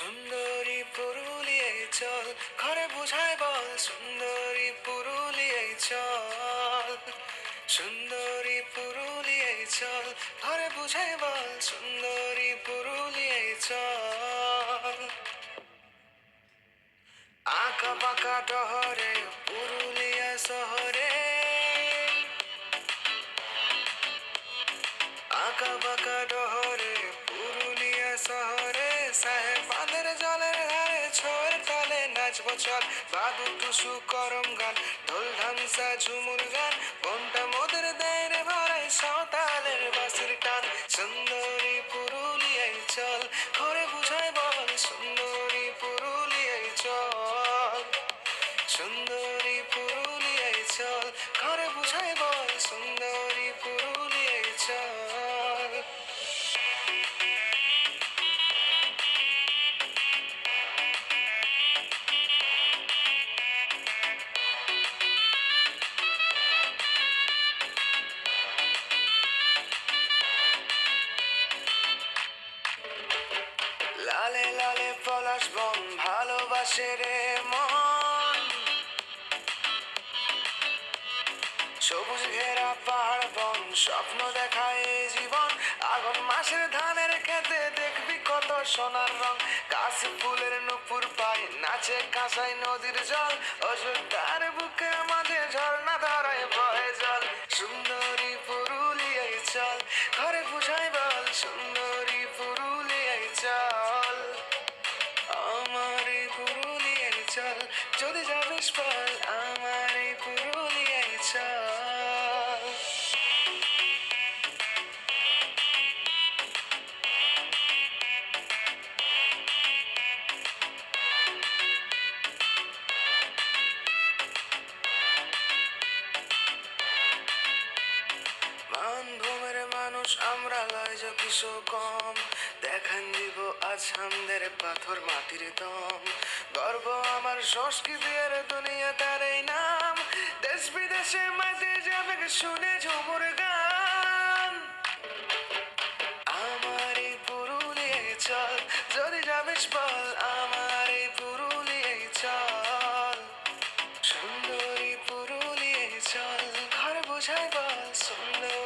সুন্দরী পুরুলিয়ায় চল, ঘরে বুঝায় বল সুন্দরী পুরুলিয়ায় চল। সুন্দরী পুরুলিয়ায় চল, ঘরে বুঝায় বল সুন্দরী পুরুলিয়ায় চল। আঁকা বাঁকা ডহরে পুরুলিয়া শহরে, আঁকা বাঁকা ডহরে পুরুলিয়া শহরে, সাহেব বাঁধের জলের ধারে ছোর তালে নাচবো চল। বাদু টুসু করম গান, ঢোল ঢামসা ঝুমুর গান, মনটা মোদের দেয় রে ভরাই সাঁওতালের বাঁশির টান। সুন্দরী পুরুলিয়ায় চল, ঘরে বুঝায় বল সুন্দরী পুরুলিয়ায় চল। সুন্দরী পুরুলিয়ায় চল, ঘরে বুঝায় বল সুন্দরী পুরুলিয়ায় চল। লালে লালে পলাশ বন ভালোবাসে রে মন, সবুজ ঘেরা পাহাড় বন স্বপ্ন দেখায় এ জীবন। আগুন মাসের ধানের খেতে দেখবি কত সোনার রং, কাশ ফুলের নুপুর পায় নাচে কাঁসাই নদীর জল, অযোধ্যার বুকে মাঝে ঝর্ণা ধারায় বহে জল। সুন্দরী পুরুলিয়ায় চল, ঘরে বুঝাই বল সুন্দরী পুরুলিয়ায় চল। আমার এই পুরুলিয়ায় চল, যদি যাবিস বল আমার এই পুরুলিয়ায় চল। মানভূমের মানুষ আমরা লয় যে কিছু কম, দেখান দিব আজ আমাদের পাথর মাটির দম। গর্ব আমার সংস্কৃতির দুনিয়া তার এই নাম, দেশ বিদেশে মাঝে যাবে শুনে ঝুমুর গান। আমার এই পুরুলিয়ায় চল, যদি যাবিস বল আমার এই পুরুলিয়ায় চল। সুন্দরী পুরুলিয়ায় চল, ঘরে বোঝাই বল সুন্দর